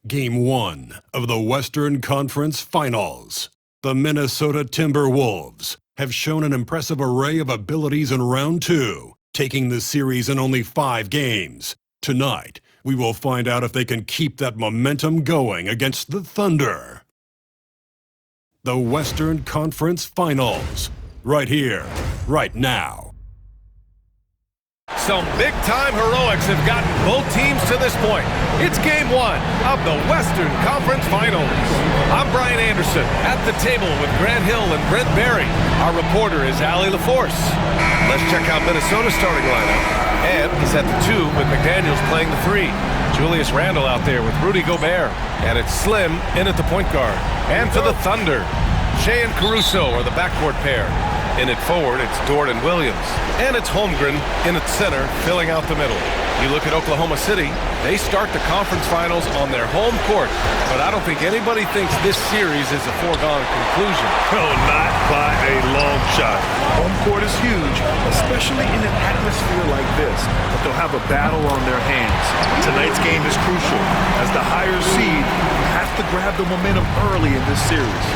Game 1 of the Western Conference Finals. The Minnesota Timberwolves have shown an impressive array of abilities in Round 2, taking the series in only 5 games. Tonight, we will find out if they can keep that momentum going against the Thunder. The Western Conference Finals, right here, right now. Some big-time heroics have gotten both teams to this point. It's Game 1 of the Western Conference Finals. I'm Brian Anderson at the table with Grant Hill and Brent Barry. Our reporter is Allie LaForce. Let's check out Minnesota's starting lineup. And he's at the 2 with McDaniels playing the 3. Julius Randle out there with Rudy Gobert. And it's Slim in at the point guard. And for the Thunder, Shea and Caruso are the backcourt pair. In it forward, it's Dort and Williams. And it's Holmgren in at center, filling out the middle. You look at Oklahoma City, they start the conference finals on their home court. But I don't think anybody thinks this series is a foregone conclusion. No, not by a long shot. Home court is huge, especially in an atmosphere like this. But they'll have a battle on their hands. Tonight's game is crucial, as the higher seed has to grab the momentum early in this series.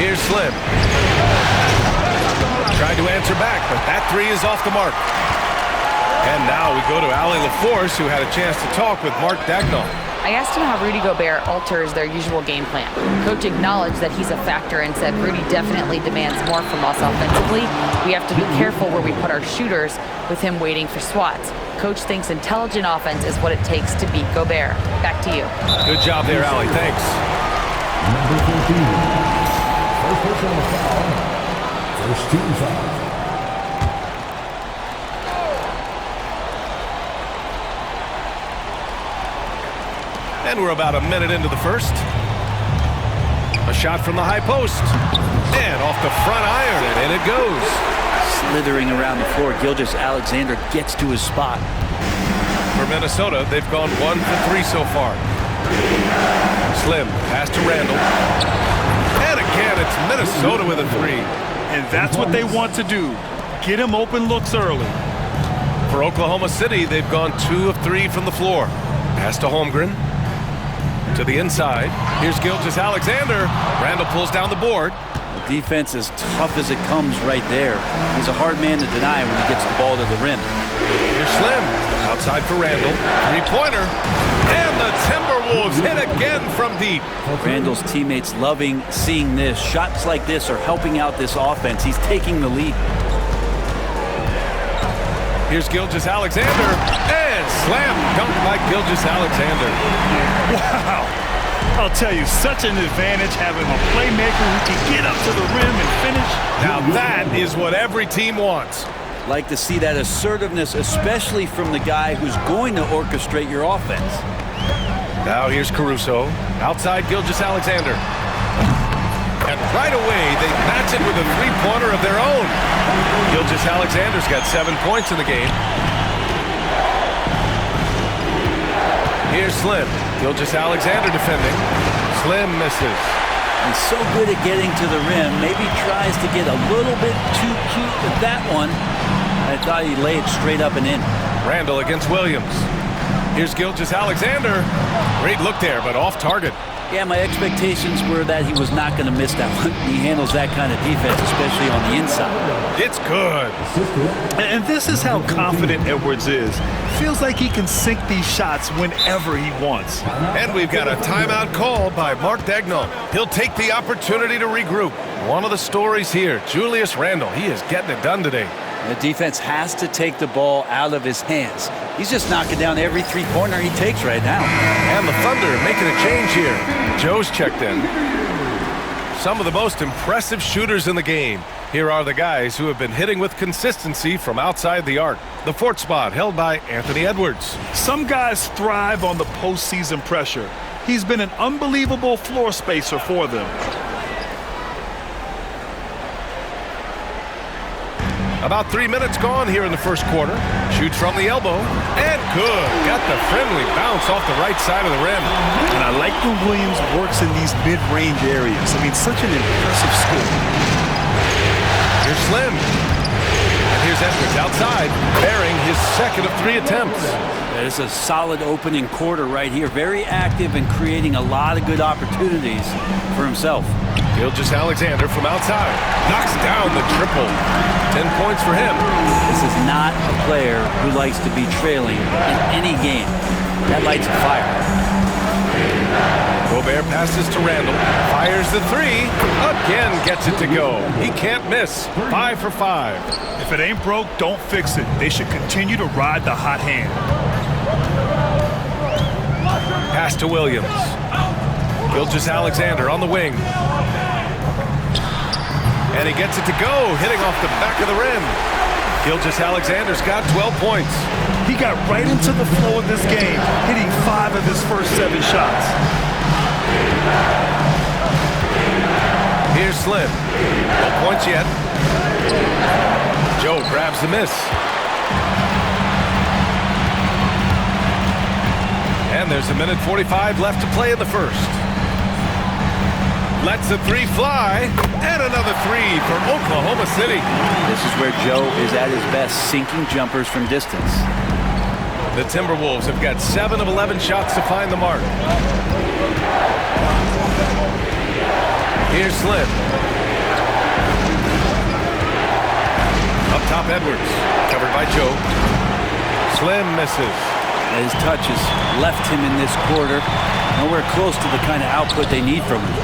Here's Slim. Tried to answer back, but that 3 is off the mark. And now we go to Allie LaForce, who had a chance to talk with Mark Daigneault. I asked him how Rudy Gobert alters their usual game plan. Coach acknowledged that he's a factor and said Rudy definitely demands more from us offensively. We have to be careful where we put our shooters with him waiting for swats. Coach thinks intelligent offense is what it takes to beat Gobert. Back to you. Good job there, Allie. Thanks. Number 14. First personal foul. First team foul. And we're about a minute into the first. A shot from the high post. And off the front iron, and in it goes. Slithering around the floor, Gilgeous-Alexander gets to his spot. For Minnesota, they've gone 1 for 3 so far. Slim, pass to Randle. And again, it's Minnesota with a 3. And that's what they want to do. Get him open looks early. For Oklahoma City, they've gone 2 of 3 from the floor. Pass to Holmgren. To the inside. Here's Gilgeous-Alexander. Randle pulls down the board. The defense is tough as it comes right there. He's a hard man to deny when he gets the ball to the rim. Here's Slim. Outside for Randle. 3-pointer. And the Timberwolves hit again from deep. Randle's teammates loving seeing this. Shots like this are helping out this offense. He's taking the lead. Here's Gilgeous-Alexander. And slam dunk by Gilgeous-Alexander. Wow. I'll tell you, such an advantage having a playmaker who can get up to the rim and finish. Now that is what every team wants. Like to see that assertiveness, especially from the guy who's going to orchestrate your offense. Now here's Caruso. Outside Gilgeous-Alexander. And right away, they match it with a 3-pointer of their own. Gilgeous-Alexander's got 7 points in the game. Here's Slim. Gilgeous-Alexander defending. Slim misses. He's so good at getting to the rim. Maybe tries to get a little bit too cute with that one. I thought he'd lay it straight up and in. Randle against Williams. Here's Gilgeous-Alexander. Great look there, but off target. Yeah, my expectations were that he was not going to miss that one. He handles that kind of defense, especially on the inside. It's good. And this is how confident Edwards is. Feels like he can sink these shots whenever he wants. And we've got a timeout called by Mark Daigneault. He'll take the opportunity to regroup. One of the stories here, Julius Randle. He is getting it done today. The defense has to take the ball out of his hands. He's just knocking down every 3-pointer he takes right now. And the Thunder making a change here. Joe's checked in. Some of the most impressive shooters in the game. Here are the guys who have been hitting with consistency from outside the arc. The 4th spot held by Anthony Edwards. Some guys thrive on the postseason pressure. He's been an unbelievable floor spacer for them. About 3 minutes gone here in the first quarter. Shoots from the elbow. And good. Got the friendly bounce off the right side of the rim. And I like when Williams works in these mid-range areas. I mean, such an impressive skill. Here's Slim. And here's Here's Edwards outside, bearing his second of 3 attempts. It's a solid opening quarter right here. Very active and creating a lot of good opportunities for himself. Gilgeous-Alexander from outside knocks down the triple. 10 points for him. This is not a player who likes to be trailing in any game. That lights a fire. Gobert passes to Randall, fires the 3, again gets it to go. He can't miss. 5 for 5. If it ain't broke, don't fix it. They should continue to ride the hot hand. Pass to Williams. Gilgeous-Alexander on the wing. And he gets it to go, hitting off the back of the rim. Gilgeous-Alexander's got 12 points. He got right into the flow of this game, hitting 5 of his first 7 shots. Here's Slim. No points yet. Joe grabs the miss. And there's a minute 45 left to play in the first. Lets the 3 fly, and another 3 for Oklahoma City. This is where Joe is at his best, sinking jumpers from distance. The Timberwolves have got 7 of 11 shots to find the mark. Here's Slim. Up top, Edwards. Covered by Joe. Slim misses. His touches left him in this quarter. Nowhere close to the kind of output they need from him.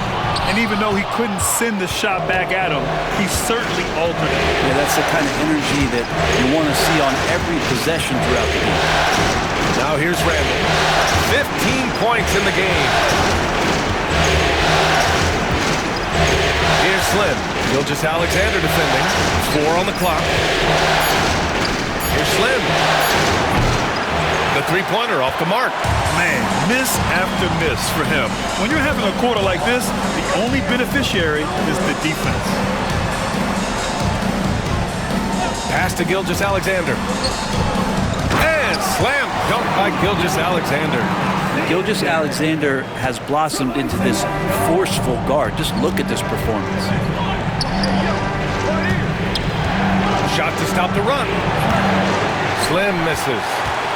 And even though he couldn't send the shot back at him, he certainly altered it. Yeah, that's the kind of energy that you want to see on every possession throughout the game. Now here's Randall. 15 points in the game. Here's Slim. Gilgeous-Alexander defending. 4 on the clock. Here's Slim. The 3-pointer off the mark. Man, miss after miss for him. When you're having a quarter like this, the only beneficiary is the defense. Pass to Gilgeous-Alexander. And slam dunk by Gilgeous-Alexander. Gilgeous-Alexander has blossomed into this forceful guard. Just look at this performance. Shot to stop the run. Slim misses.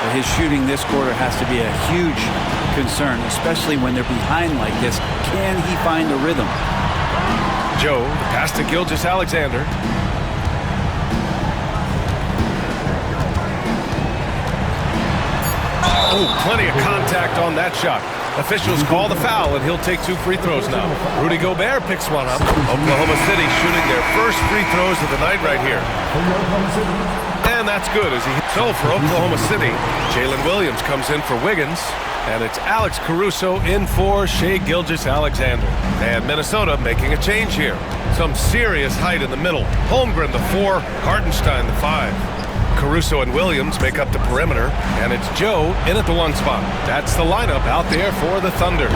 But his shooting this quarter has to be a huge concern, especially when they're behind like this. Can he find a rhythm? Joe, the pass to Gilgeous-Alexander. Oh, plenty of contact on that shot. Officials call the foul, and he'll take 2 free throws now. Rudy Gobert picks one up. Oklahoma City shooting their first free throws of the night right here. And that's good as he hits. So for Oklahoma City, Jalen Williams comes in for Wiggins, and it's Alex Caruso in for Shai Gilgeous-Alexander. And Minnesota making a change here. Some serious height in the middle. Holmgren the 4, Hartenstein the 5. Caruso and Williams make up the perimeter, and it's Joe in at the 1 spot. That's the lineup out there for the Thunder.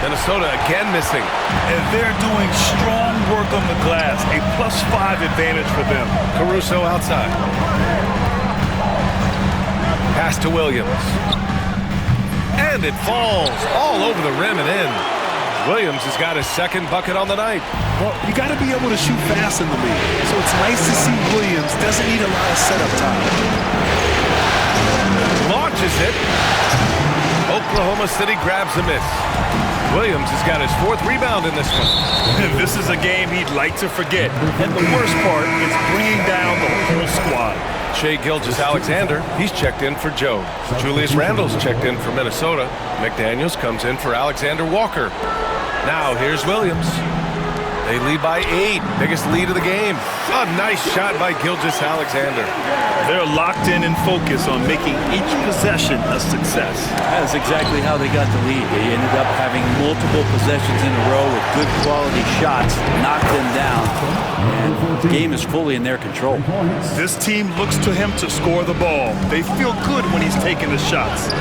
Minnesota again missing. And they're doing strong work on the glass. A +5 advantage for them. Caruso outside. Pass to Williams. And it falls all over the rim and in. Williams has got his 2nd bucket on the night. Well, you got to be able to shoot fast in the league. So it's nice to see Williams doesn't need a lot of setup time. Launches it. Oklahoma City grabs a miss. Williams has got his 4th rebound in this one. This is a game he'd like to forget. And the worst part is bringing down the whole squad. Shai Gilgeous-Alexander, he's checked in for Joe. Julius Randle's checked in for Minnesota. McDaniels comes in for Alexander Walker. Now here's Williams. They lead by 8, biggest lead of the game. A nice shot by Gilgeous-Alexander. They're locked in and focused on making each possession a success. That's exactly how they got the lead. They ended up having multiple possessions in a row with good quality shots, knocked them down, and the game is fully in their control. This team looks to him to score the ball. They feel good when he's taking the shots.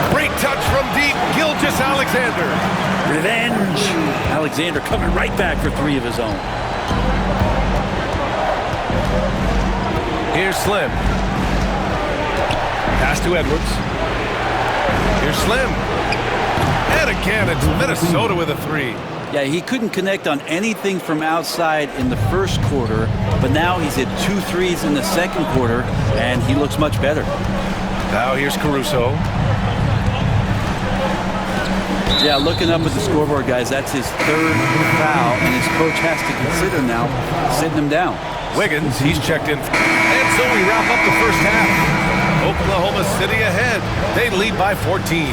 Great touch from deep, Gilgeous-Alexander. Revenge! Alexander coming right back for 3 of his own. Here's Slim. Pass to Edwards. Here's Slim. And again, it's Minnesota with a 3. Yeah, he couldn't connect on anything from outside in the first quarter, but now he's hit 2 threes in the second quarter, and he looks much better. Now here's Caruso. Yeah, looking up at the scoreboard, guys, that's his 3rd foul, and his coach has to consider now sitting him down. Wiggins, he's checked in. And so we wrap up the first half. Oklahoma City ahead. They lead by 14.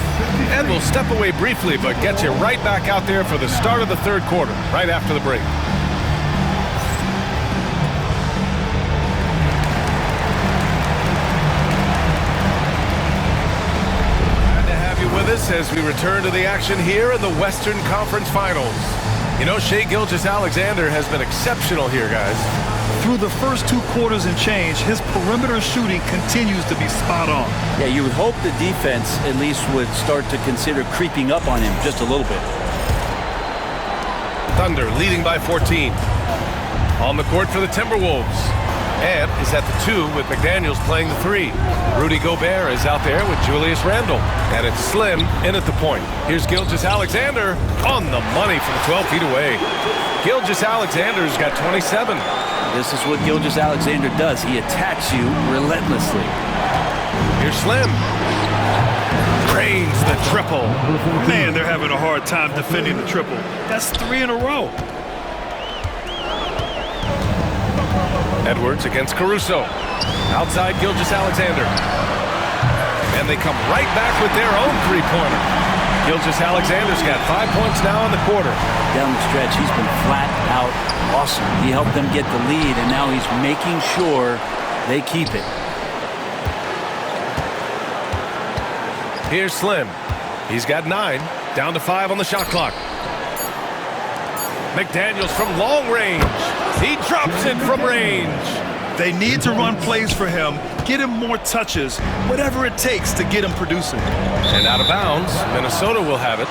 And we'll step away briefly, but get you right back out there for the start of the third quarter, right after the break. Glad to have you with us as we return to the action here in the Western Conference Finals. You know, Shai Gilgeous-Alexander has been exceptional here, guys. Through the first 2 quarters and change, his perimeter shooting continues to be spot on. Yeah, you would hope the defense at least would start to consider creeping up on him just a little bit. Thunder leading by 14. On the court for the Timberwolves. Ant is at the 2 with McDaniels playing the 3. Rudy Gobert is out there with Julius Randle. And it's Slim in at the point. Here's Gilgeous-Alexander on the money from 12 feet away. Gilgeous-Alexander's got 27. This is what Gilgeous-Alexander does. He attacks you relentlessly. Here's Slim. Drains the triple. Man, they're having a hard time defending the triple. That's 3 in a row. Edwards against Caruso. Outside Gilgeous-Alexander. And they come right back with their own three-pointer. Gilgeous-Alexander's got 5 points now in the quarter. Down the stretch, he's been flat out awesome. He helped them get the lead, and now he's making sure they keep it. Here's Slim. He's got 9. Down to 5 on the shot clock. McDaniels from long range. He drops it from range. They need to run plays for him, get him more touches, whatever it takes to get him producing. And out of bounds, Minnesota will have it.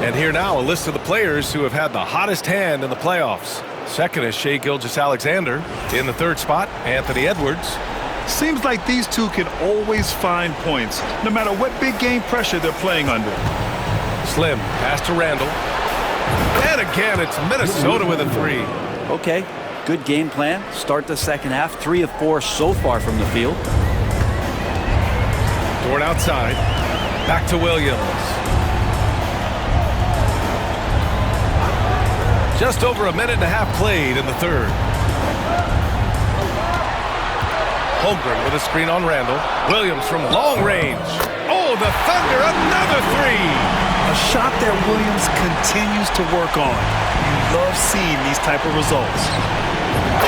And here now, a list of the players who have had the hottest hand in the playoffs. Second is Shai Gilgeous-Alexander. In the 3rd spot, Anthony Edwards. Seems like these two can always find points, no matter what big game pressure they're playing under. Slim, pass to Randle. And again, it's Minnesota with a 3. Okay, good game plan. Start the second half. 3 of 4 so far from the field. Dort outside. Back to Williams. Just over a minute and a half played in the 3rd. Holmgren with a screen on Randle. Williams from long range. Oh, the Thunder, another 3. A shot that Williams continues to work on. You love seeing these type of results.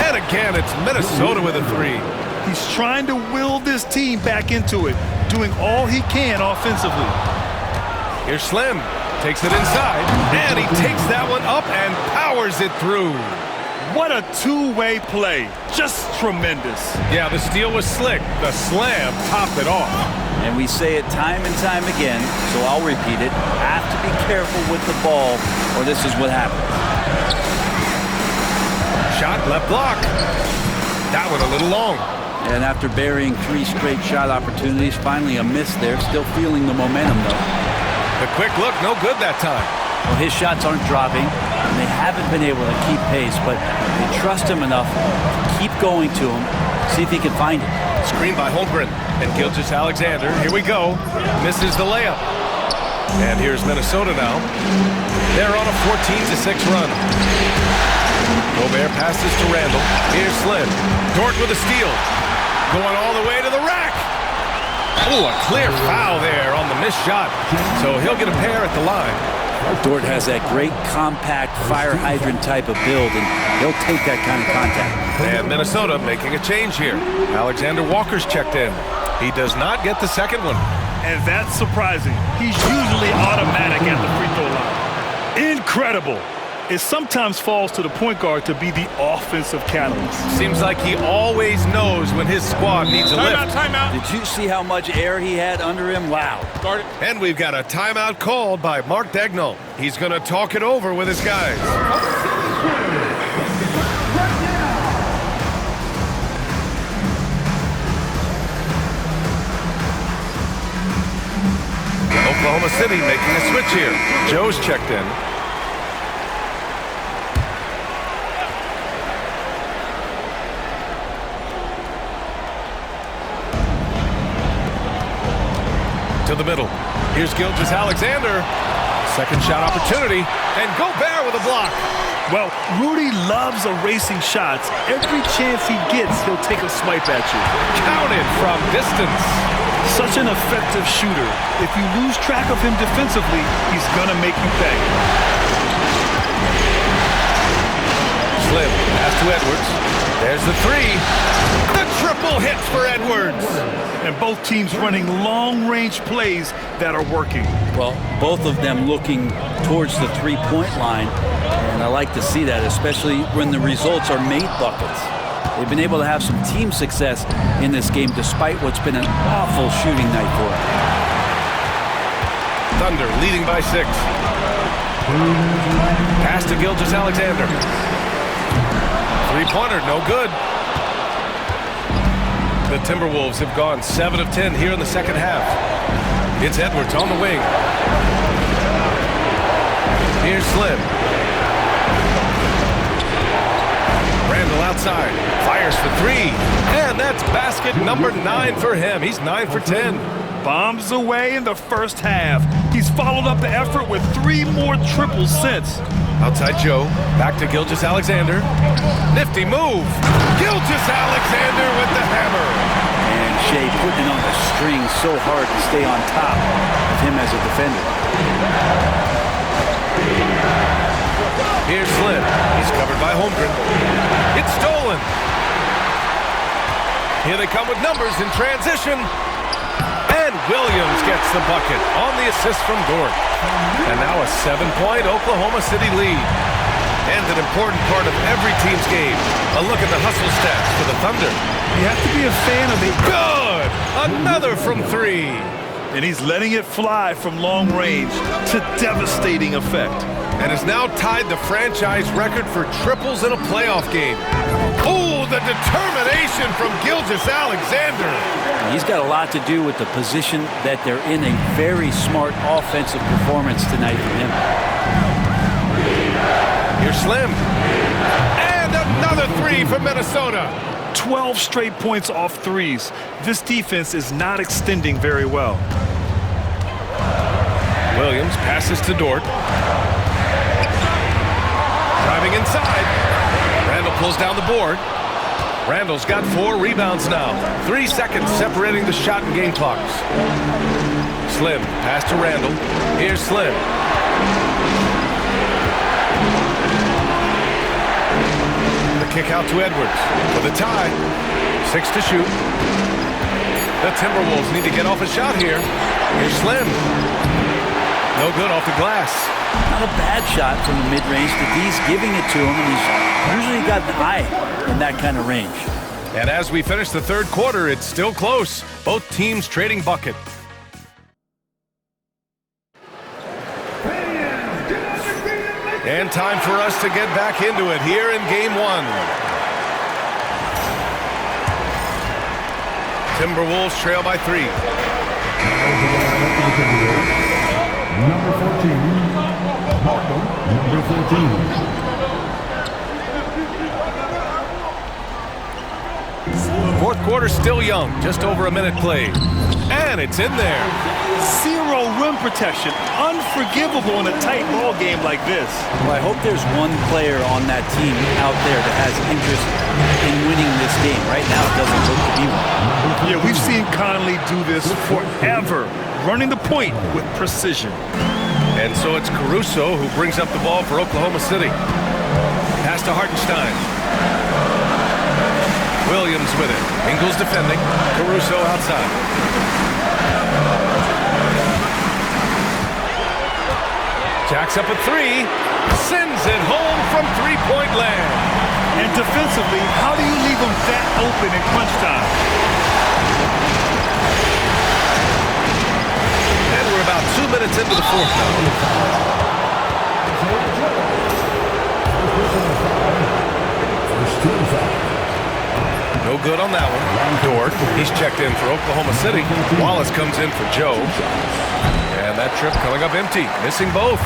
And again, it's Minnesota with a 3. He's trying to will this team back into it, doing all he can offensively. Here's Slim. Takes it inside, and he takes that one up and powers it through. What a two-way play. Just tremendous. Yeah, the steal was slick. The slam topped it off. And we say it time and time again, so I'll repeat it. Have to be careful with the ball, or this is what happens. Shot left block. That one a little long. And after burying 3 straight shot opportunities, finally a miss there. Still feeling the momentum, though. The quick look, no good that time. Well, his shots aren't dropping, and they haven't been able to keep pace, but they trust him enough to keep going to him, see if he can find it. Screen by Holmgren and Gilgeous-Alexander. Here we go. Misses the layup. And here's Minnesota now. They're on a 14-6 run. Gobert passes to Randle. Here's Slim. Dort with a steal. Going all the way to the rack. Oh, a clear foul there on the missed shot. So he'll get a pair at the line. Dort has that great compact fire hydrant type of build, and he'll take that kind of contact. And Minnesota making a change here. Alexander Walker's checked in. He does not get the second one. And that's surprising. He's usually automatic at the free throw line. Incredible. It sometimes falls to the point guard to be the offensive catalyst. Seems like he always knows when his squad needs a lift. Timeout. Did you see how much air he had under him? Wow. And we've got a timeout called by Mark Dagnall. He's going to talk it over with his guys. Oklahoma City making a switch here. Joe's checked in. To the middle. Here's Gilgeous-Alexander. Second shot opportunity. And Gobert with a block. Well, Rudy loves erasing shots. Every chance he gets, he'll take a swipe at you. Counted from distance. Such an effective shooter. If you lose track of him defensively, he's gonna make you pay. Slim, pass to Edwards. There's the three. The triple hits for Edwards. And both teams running long-range plays that are working. Well, both of them looking towards the three-point line, and I like to see that, especially when the results are made buckets. They've been able to have some team success in this game despite what's been an awful shooting night for them. Thunder leading by 6. Pass to Gilgeous-Alexander. Three-pointer, no good. The Timberwolves have gone 7 of 10 here in the second half. It's Edwards on the wing. Here's Slim. Randall outside. Fires for 3. And that's basket number 9 for him. He's 9 for 10. Bombs away in the first half. He's followed up the effort with 3 more triples since. Outside Joe. Back to Gilgeous-Alexander. Nifty move. Gilgeous-Alexander with the hammer. And Shea putting on the string so hard to stay on top of him as a defender. Here's Slim. He's covered by Holmgren. It's stolen. Here they come with numbers in transition. And Williams gets the bucket on the assist from Dort. And now a 7-point Oklahoma City lead. And an important part of every team's game. A look at the hustle stats for the Thunder. You have to be a fan of it. Good! Another from 3. And he's letting it fly from long range to devastating effect. And has now tied the franchise record for triples in a playoff game. Oh, the determination from Gilgeous-Alexander. He's got a lot to do with the position that they're in. A very smart offensive performance tonight from him. Here's Slim. And another 3 from Minnesota. 12 straight points off threes. This defense is not extending very well. Williams passes to Dort. Driving inside. Randall pulls down the board. Randall's got 4 rebounds now. 3 seconds separating the shot and game clocks. Slim, pass to Randall. Here's Slim. The kick out to Edwards for the tie. 6 to shoot. The Timberwolves need to get off a shot here. Here's Slim. No good off the glass. Not a bad shot from the mid-range. He's giving it to him, and he's usually got an eye in that kind of range. And as we finish the third quarter, it's still close. Both teams trading bucket. And time for us to get back into it here in Game 1. Timberwolves trail by 3. Number 14, Malcolm, number 14. Fourth quarter still young, just over a minute played. And it's in there. 0 rim protection. Unforgivable in a tight ball game like this. Well, I hope there's one player on that team out there that has interest in winning this game. Right now, it doesn't look to be one. Yeah, we've seen Conley do this forever, running the point with precision. And so it's Caruso who brings up the ball for Oklahoma City. Pass to Hartenstein. Williams with it. Ingles defending. Caruso outside. Jacks up a 3. Sends it home from three-point land. And defensively, how do you leave them that open in crunch time? And we're about 2 minutes into the fourth now. No good on that one. Dort, he's checked in for Oklahoma City. Wallace comes in for Joe. And that trip coming up empty, missing both.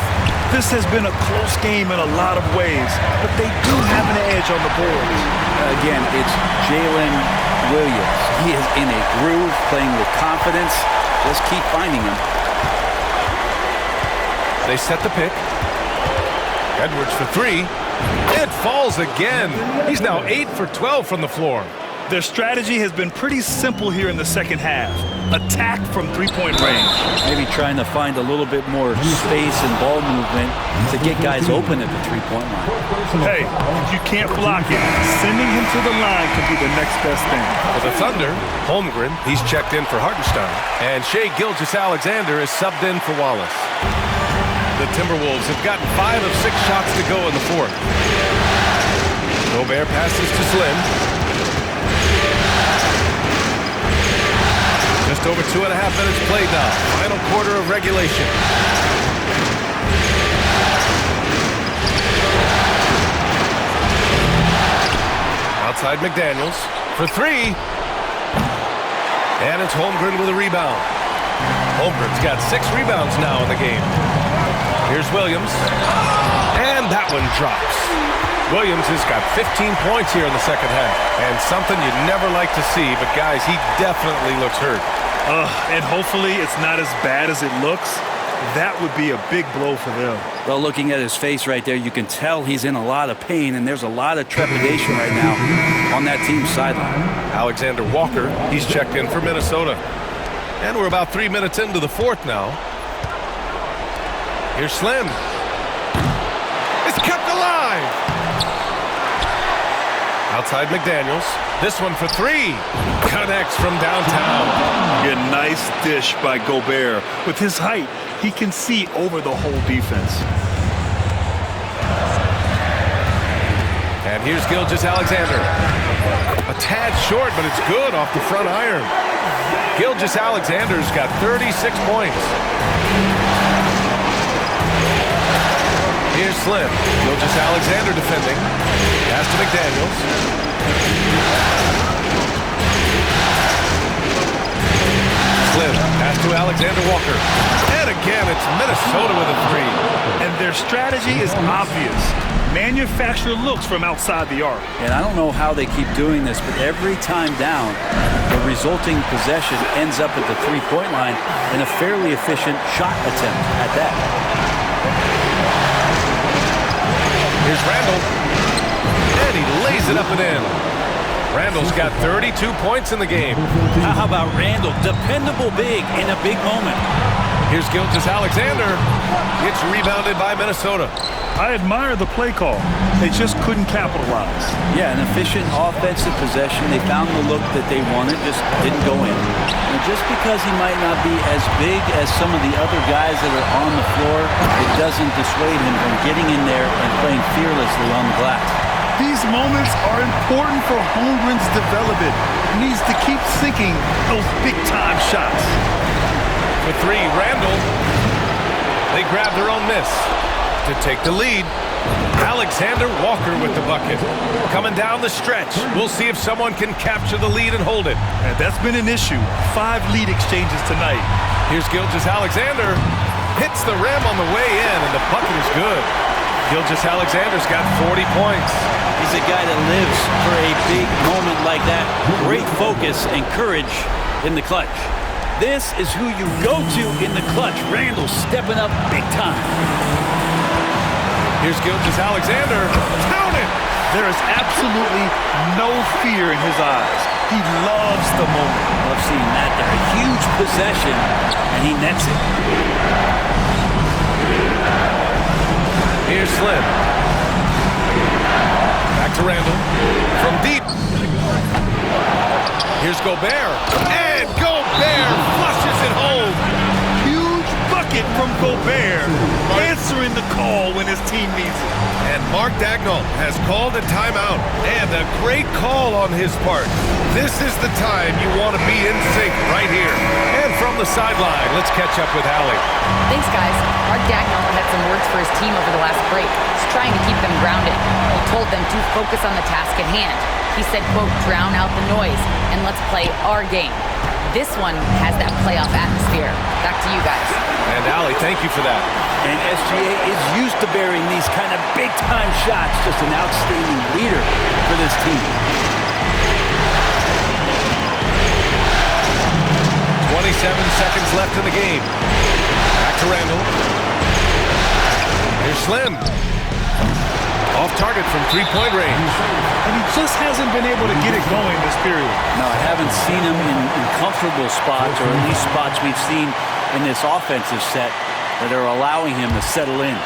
This has been a close game in a lot of ways, but they do have an edge on the board. Again, it's Jalen Williams. He is in a groove, playing with confidence. Just keep finding him. They set the pick. Edwards for three. It falls again. He's now 8 for 12 from the floor. Their strategy has been pretty simple here in the second half. Attack from three-point range. Maybe trying to find a little bit more space and ball movement to get guys open at the three-point line. Hey, if you can't block it, sending him to the line can be the next best thing. For the Thunder, Holmgren, he's checked in for Hartenstein. And Shai Gilgeous-Alexander is subbed in for Wallace. The Timberwolves have gotten 5 of 6 shots to go in the fourth. Gobert passes to Slim. Just over 2.5 minutes played now. Final quarter of regulation. Outside McDaniels for three. And it's Holmgren with a rebound. Holmgren's got 6 rebounds now in the game. Here's Williams. And that one drops. Williams has got 15 points here in the second half. And something you'd never like to see, but guys, he definitely looks hurt. And hopefully it's not as bad as it looks. That would be a big blow for them. Well, looking at his face right there, you can tell he's in a lot of pain, and there's a lot of trepidation right now on that team's sideline. Alexander Walker, he's checked in for Minnesota. And we're about 3 minutes into the fourth now. Here's Slim. It's kept alive. Outside McDaniels. This one for three. Connects from downtown. A nice dish by Gobert. With his height, he can see over the whole defense. And here's Gilgeous-Alexander. A tad short, but it's good off the front iron. Gilgeous-Alexander's got 36 points. Here's Slim. Gilgeous-Alexander defending. Pass to McDaniels. Slim. Pass to Alexander Walker. And again, it's Minnesota with a three. And their strategy is obvious. Manufacture looks from outside the arc. And I don't know how they keep doing this, but every time down, the resulting possession ends up at the three-point line in a fairly efficient shot attempt at that. Here's Randall. And he lays it up and in. Randall's got 32 points in the game. How about Randall? Dependable big in a big moment. Here's Gilgeous-Alexander. It's rebounded by Minnesota. I admire the play call. They just couldn't capitalize. Yeah, an efficient offensive possession. They found the look that they wanted, just didn't go in. And just because he might not be as big as some of the other guys that are on the floor, it doesn't dissuade him from getting in there and playing fearlessly on the glass. These moments are important for Holmgren's development. He needs to keep sinking those big-time shots. For three, Randall. They grab their own miss to take the lead. Alexander Walker with the bucket. Coming down the stretch. We'll see if someone can capture the lead and hold it. And that's been an issue. 5 lead exchanges tonight. Here's Gilgeous-Alexander. Hits the rim on the way in, and the bucket is good. Gilgeous-Alexander's got 40 points. He's a guy that lives for a big moment like that. Great focus and courage in the clutch. This is who you go to in the clutch. Randall stepping up big time. Here's Gilgeous-Alexander. Count it! There is absolutely no fear in his eyes. He loves the moment. Love seeing that there. A huge possession, and he nets it. Here's Slim. Back to Randall. From deep. Here's Gobert. And Gobert flushes it home. Huge bucket from Gobert. Answering the call when his team needs it. And Mark Dagnall has called a timeout. And a great call on his part. This is the time you want to be in sync right here. And from the sideline, let's catch up with Allie. Thanks, guys. Mark Dagnall had some words for his team over the last break. He's trying to keep them grounded. He told them to focus on the task at hand. He said, quote, drown out the noise and let's play our game. This one has that playoff atmosphere. Back to you guys. And Allie, thank you for that. And SGA is used to bearing these kind of big-time shots. Just an outstanding leader for this team. 20 seconds left in the game. Back to Randall. Here's Slim. Off target from three-point range. And he just hasn't been able to get it going this period. No, I haven't seen him in comfortable spots, or at least spots we've seen in this offensive set that are allowing him to settle in.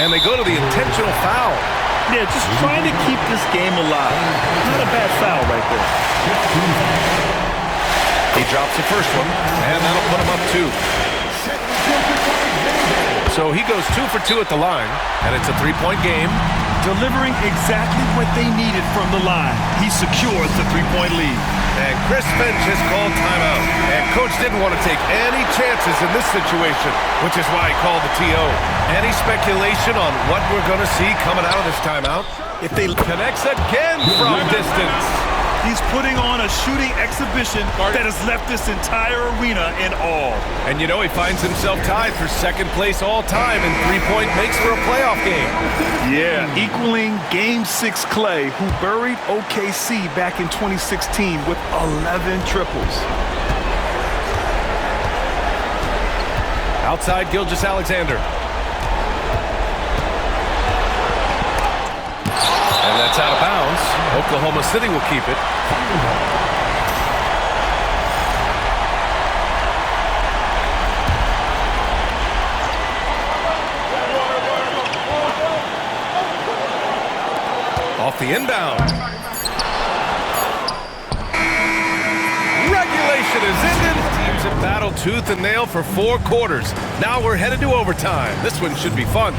And they go to the intentional foul. Yeah, just trying to keep this game alive. Not a bad foul right there. He drops the first one, and that'll put him up 2. So he goes 2 for 2 at the line, and it's a 3-point game. Delivering exactly what they needed from the line. He secures the 3-point lead. And Chris Finch has called timeout. And Coach didn't want to take any chances in this situation, which is why he called the TO. Any speculation on what we're going to see coming out of this timeout? If they connects again from distance. He's putting on a shooting exhibition that has left this entire arena in awe. And you know, he finds himself tied for second place all time in three-point makes for a playoff game. Yeah, equaling Game 6 Clay, who buried OKC back in 2016 with 11 triples. Outside Gilgeous-Alexander. And that's out of bounds. Oklahoma City will keep it. Off the inbound. Regulation is ended. Teams have battled tooth and nail for 4 quarters. Now we're headed to overtime. This one should be fun.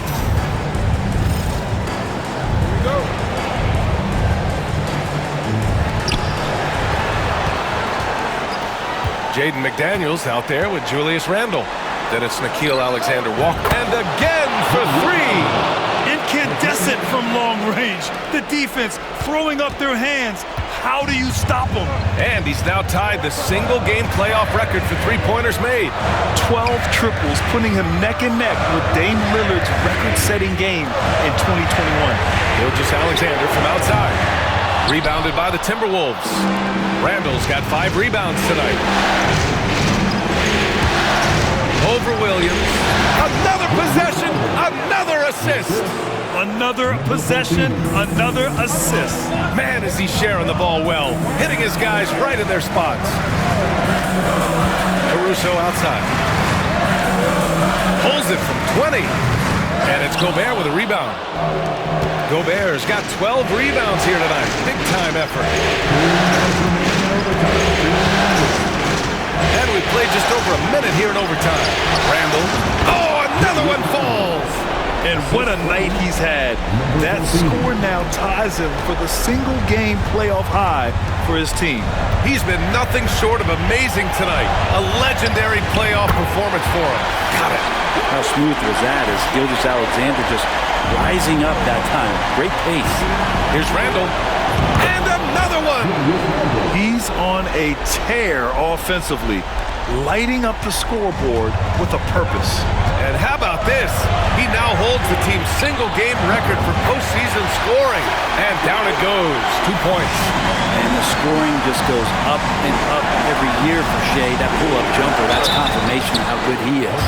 Here we go. Jaden McDaniels out there with Julius Randle. Then it's Nickeil Alexander-Walker. And again for 3. Incandescent from long range. The defense throwing up their hands. How do you stop them? And he's now tied the single-game playoff record for three-pointers made. 12 triples, putting him neck and neck with Dame Lillard's record-setting game in 2021. Gilgeous-Alexander from outside. Rebounded by the Timberwolves. Randall's got 5 rebounds tonight. Over Williams. Another possession, another assist. Another possession, another assist. Man, is he sharing the ball well, hitting his guys right in their spots. Caruso outside. Pulls it from 20. And it's Gobert with a rebound. Gobert's got 12 rebounds here tonight. Big-time effort. And we played just over a minute here in overtime. Randall. Oh, another one falls. And what a night he's had. That score now ties him for the single-game playoff high for his team. He's been nothing short of amazing tonight. A legendary playoff performance for him. Got it. How smooth was that as Gilgeous-Alexander just rising up that time. Great pace. Here's Randall. And another one. He's on a tear offensively, lighting up the scoreboard with a purpose. And how about this? He now holds the team's single-game record for postseason scoring. And down it goes. 2 points. And the scoring just goes up and up every year for Shea. That pull-up jumper, that's confirmation of how good he is.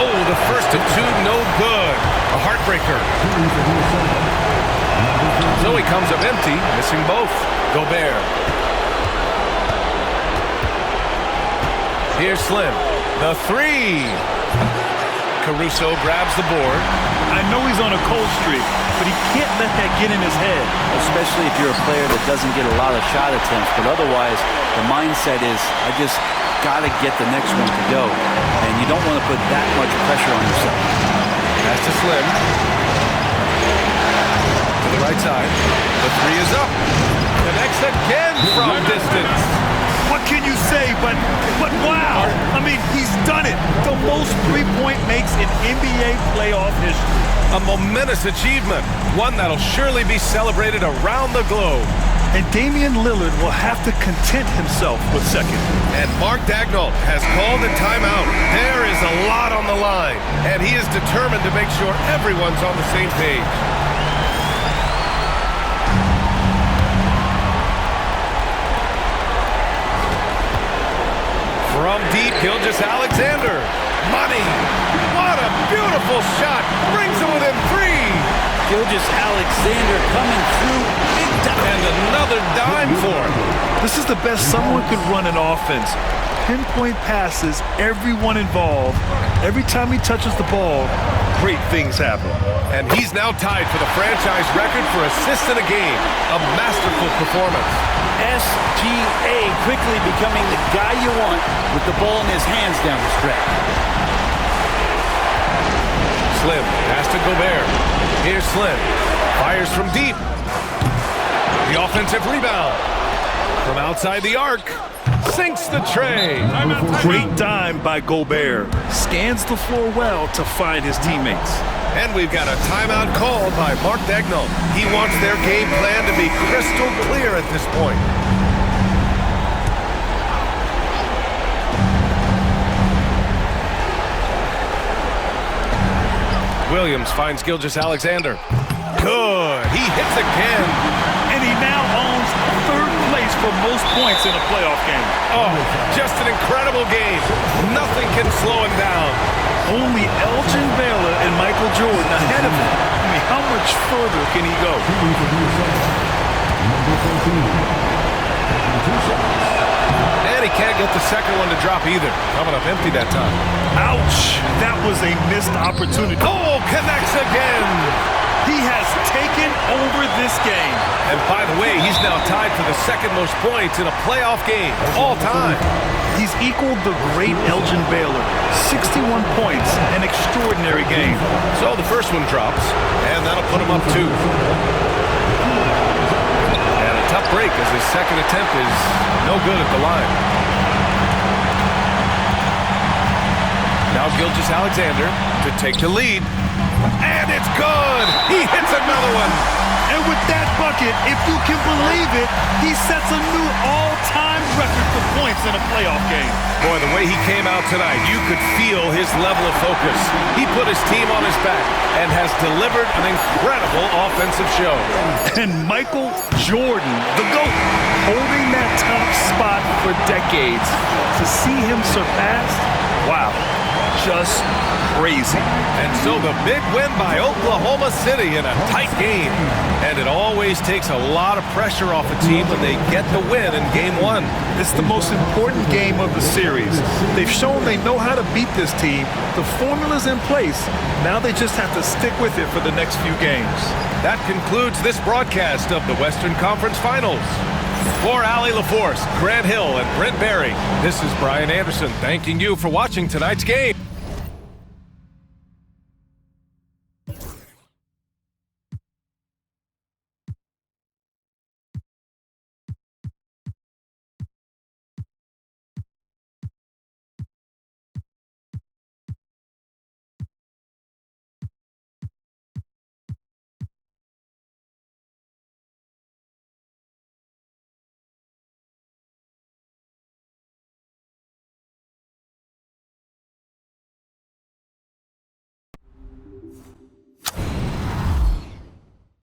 Oh, the first of 2, no good. A heartbreaker. So he comes up empty, missing both. Gobert. Here's Slim. The 3. Caruso grabs the board. I know he's on a cold streak, but he can't let that get in his head. Especially if you're a player that doesn't get a lot of shot attempts. But otherwise, the mindset is, I just got to get the next one to go. And you don't want to put that much pressure on yourself. Pass to Slim. To the right side. The 3 is up. Connects again from distance. What can you say, but wow. I mean, he's done it. The most three-point makes in NBA playoff history. A momentous achievement. One that'll surely be celebrated around the globe. And Damian Lillard will have to content himself with second. And Mark Daigneault has called a timeout. There is a lot on the line, and he is determined to make sure everyone's on the same page. Gilgeous Alexander. Money. What a beautiful shot. Brings it within 3. Gilgeous Alexander coming through big time. And another dime for him. This is the best someone could run an offense. Pinpoint passes, everyone involved. Every time he touches the ball, great things happen. And he's now tied for the franchise record for assists in a game. A masterful performance. SGA quickly becoming the guy you want with the ball in his hands down the stretch. Slim, pass to Gobert. Here's Slim. Fires from deep. The offensive rebound. From outside the arc. Sinks the tray. Great dime by Gobert. Scans the floor well to find his teammates. And we've got a timeout called by Mark Daigneault. He wants their game plan to be crystal clear at this point. Williams finds Gilgeous Alexander. Good. He hits again. And he now owns third place for most points in a playoff game. Oh, just an incredible game. Nothing can slow him down. Only Elgin Baylor and Michael Jordan ahead of him. I mean, how much further can he go? And he can't get the second one to drop either. Coming up empty that time. Ouch! That was a missed opportunity. Oh, connects again. He has taken over this game. And by the way, he's now tied for the second most points in a playoff game of all time. He's equaled the great Elgin Baylor. 61 points, an extraordinary game. So the first one drops, and that'll put him up 2. And a tough break as his second attempt is no good at the line. Now Gilgeous Alexander to take the lead. And it's good! He hits another one! And with that bucket, if you can believe it, he sets a new all-time record for points in a playoff game. Boy, the way he came out tonight, you could feel his level of focus. He put his team on his back and has delivered an incredible offensive show. And Michael Jordan, the GOAT, holding that top spot for decades. To see him surpassed, wow, just crazy. And so the big win by Oklahoma City in a tight game. And it always takes a lot of pressure off a team when they get the win in Game 1. It's the most important game of the series. They've shown they know how to beat this team. The formula's in place. Now they just have to stick with it for the next few games. That concludes this broadcast of the Western Conference Finals. For Allie LaForce, Grant Hill, and Brent Barry, this is Brian Anderson thanking you for watching tonight's game.